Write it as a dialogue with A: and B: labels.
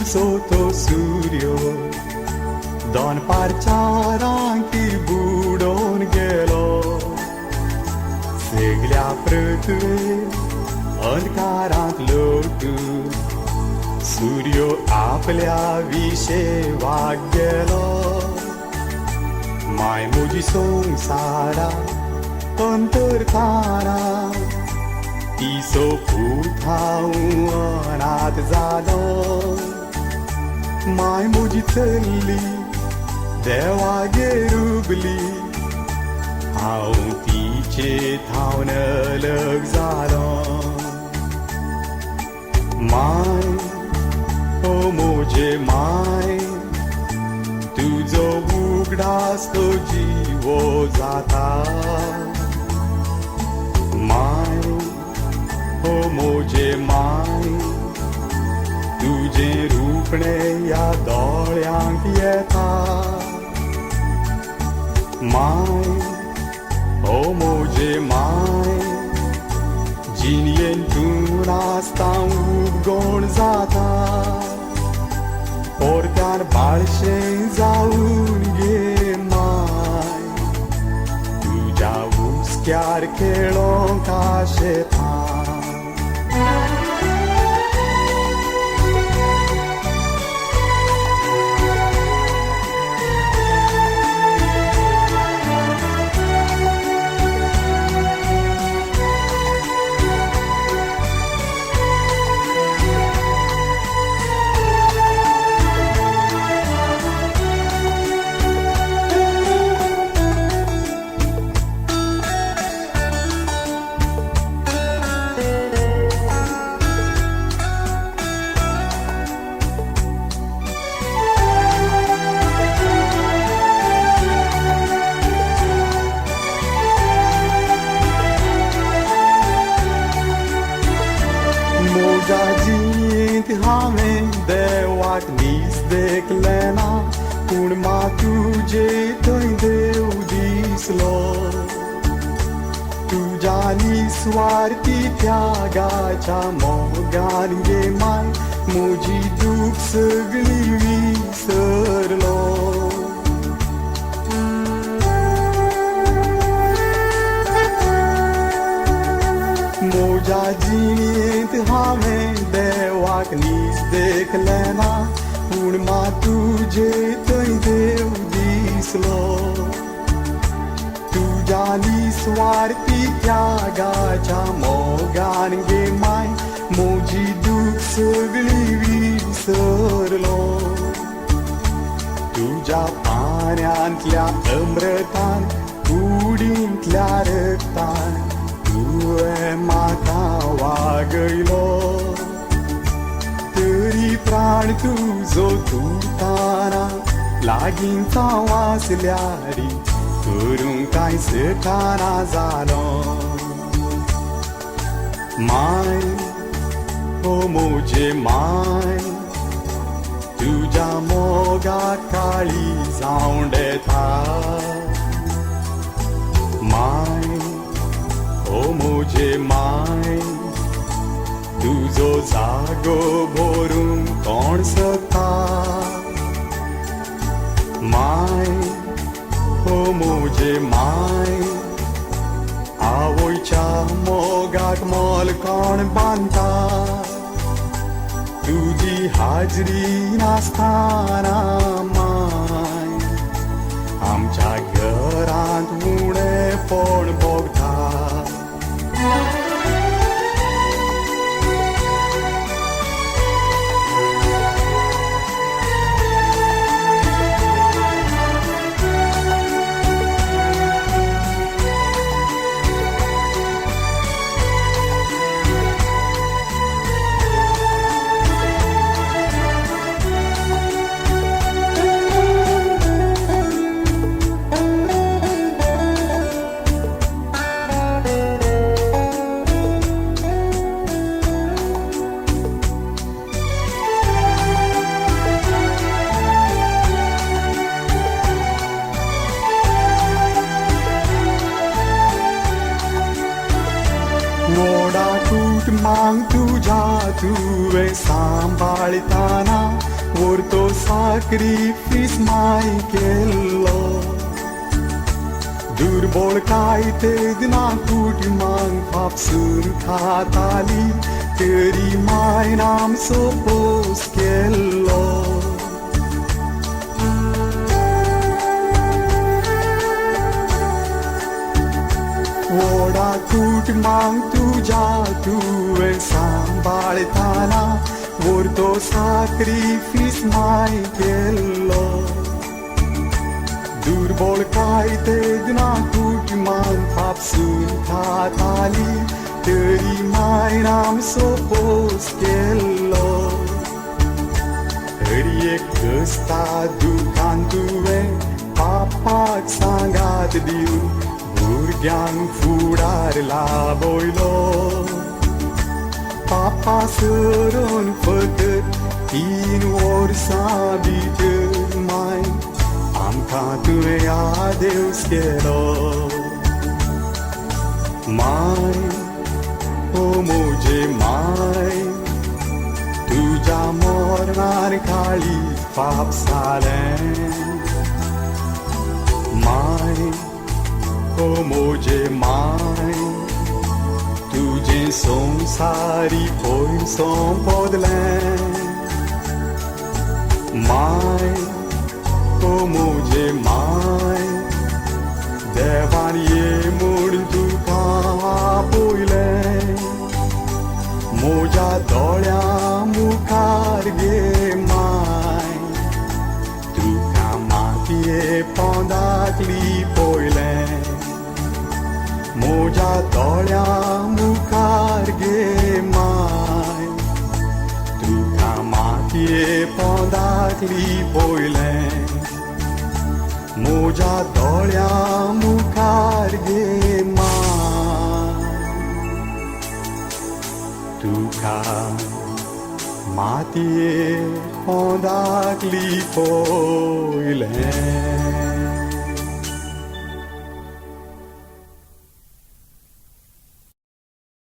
A: तुझो तो सूर्य दोन पारचारांकीर बुडोवन गेलो. सगळ्या पृथ्वीर अंधकारांत लोटून सूर्य आपल्या विशेवाक गेलो. माय म्हजी संवसारा अंतरताना तिसो पूत हांव अनाथ जालो. माय म्हजी चल्ली देवागेर उबली हांव तिचे थावन अलग जालो. माय ओ म्हजे माय तुजो उगडास तो जिवो जाता. माय ओ म्हजे माय तुझे रूपणे ह्या दोळ्यांक येता. माय ओ म्हजे माय जिणयेन तूं नासता उगोण जाता. पोरत्यान बाळशें जावन गे माय तुज्या हुस्क्यार खेळोंक आशेता. म्हज्या जिणेंत हांवें देवाक नीस देखलें ना. पूण तुजे थंय देव दिसलो. तुज्या निस्वार्थी त्यागाच्या मोगान गे माय म्हजी दूख सगळी विसरलो. म्हज्या जिणेंत हांवें देवाक नीस देखलें ना. पूण तुजे थंय देव दिसलो. तुज्या निस्वार्थी त्यागाच्या मोगान गे माय म्हजी दूख सगळी विसरलो. तुज्या पाण्यांतल्या अमृतान कुडींतल्या रक्तान तुवें म्हाका वागयलो. तरी प्राण तुजो तुरताना लागींच हांव आसल्यार करूंक कांय सखाना जालो. माय ओ म्हजे माय तुज्या मोगाक काळी जावं येता. माय ओ म्हजे माय तुजो जागो भरूंक कोण सकता. माय ओ म्हजे माय आवयच्या मोगाक मोल कोण बांदता. तुजी हाजरी नासतना माय आमच्या घरांत उणेपण भोगता. मोडा कूट मांग तुझा तुवे सांभाळताना Orto sacrifice mai केलो दुर्बळ काय ते दिना कुटी मांग पापसून खाताली तरी माय नाम सोपोस केलो ओढा कुटी मांग तुझ्या तुवे सांभाळताना वरतो sacrifice mai केलो दुर्बळ काय ते दिना कुटी मांग पापसून खाताली तरी माय नाम सोपोस केलो तरी एक गस्ता दुकान तुवे पापाक सांगात दिव भुरग्यांक फुडार लाबयलो पापा सरून फकत 3 वर्सां भितर माय आमकां तुवें आदेवस केलो माय ओ म्हजे माय तुज्या मोरणार काळी पाप जालें माय ओ म्हजे माय तुझे संसारी पयस सोंपोदलें माय ओ म्हजे माय देवान ये म्हूण तुका आपयलें म्हज्या दोळ्या मुखार गे माय तुका मातये पोंदांतली पयलें म्हज्या दोळ्या मुखार गे माय तुका मातये पोंदांतली पयलें म्हज्या दोळ्या मुखार गे माय तुका मातये पोंदांतली पयलें